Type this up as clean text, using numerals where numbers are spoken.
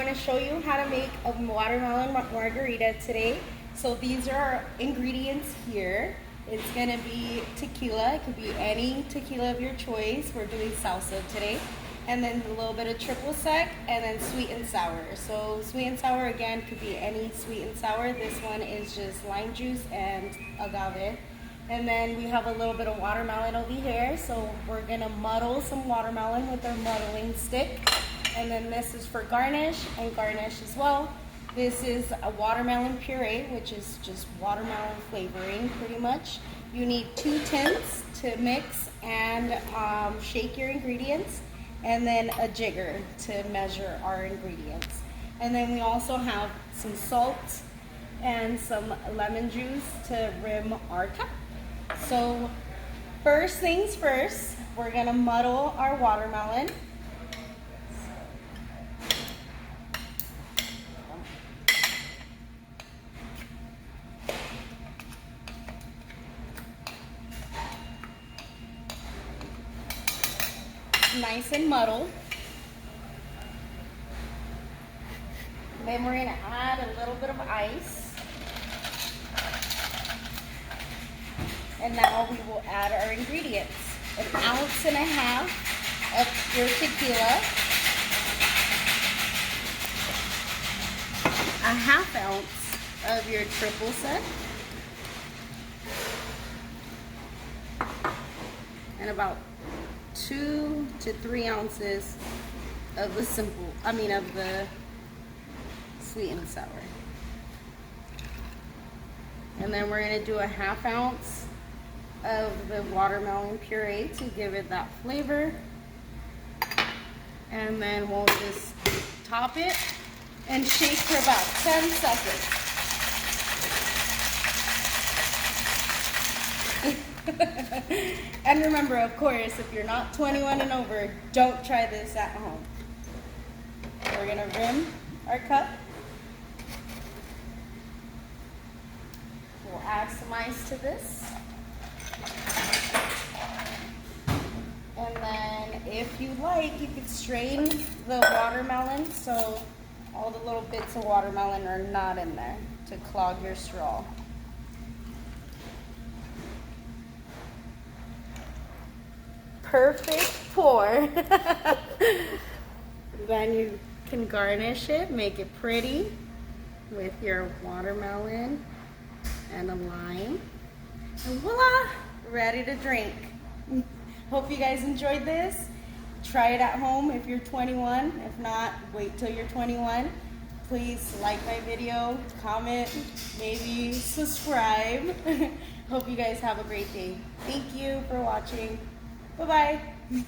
want to show you how to make a watermelon margarita today. So these are our ingredients here. It's going to be tequila. It could be any tequila of your choice. We're doing salsa today. And then a little bit of triple sec, and then sweet and sour. So sweet and sour, again, could be any sweet and sour. This one is just lime juice and agave. And then we have a little bit of watermelon over here. So we're gonna muddle some watermelon with our muddling stick. And then this is for garnish and garnish as well. This is a watermelon puree, which is just watermelon flavoring pretty much. You need 2 tins to mix and shake your ingredients, and then a jigger to measure our ingredients. And then we also have some salt and some lemon juice to rim our cup. So first things first, we're gonna muddle our watermelon. Nice and muddled. Then we're gonna add a little bit of ice. And now we will add our ingredients. 1.5 ounces of your tequila, 1/2 ounce of your triple sec, and about 2 to 3 ounces of the of the sweet and sour. And then we're gonna do 1/2 ounce of the watermelon puree to give it that flavor. And then we'll just top it and shake for about 10 seconds. And remember, of course, if you're not 21 and over, don't try this at home. We're gonna rim our cup. We'll add some ice to this. And then if you like, you could strain the watermelon so all the little bits of watermelon are not in there to clog your straw. Perfect pour. Then you can garnish it, make it pretty with your watermelon and a lime. And voila, ready to drink. Hope you guys enjoyed this. Try it at home if you're 21. If not, wait till you're 21. Please like my video, comment, maybe subscribe. Hope you guys have a great day. Thank you for watching. Bye-bye.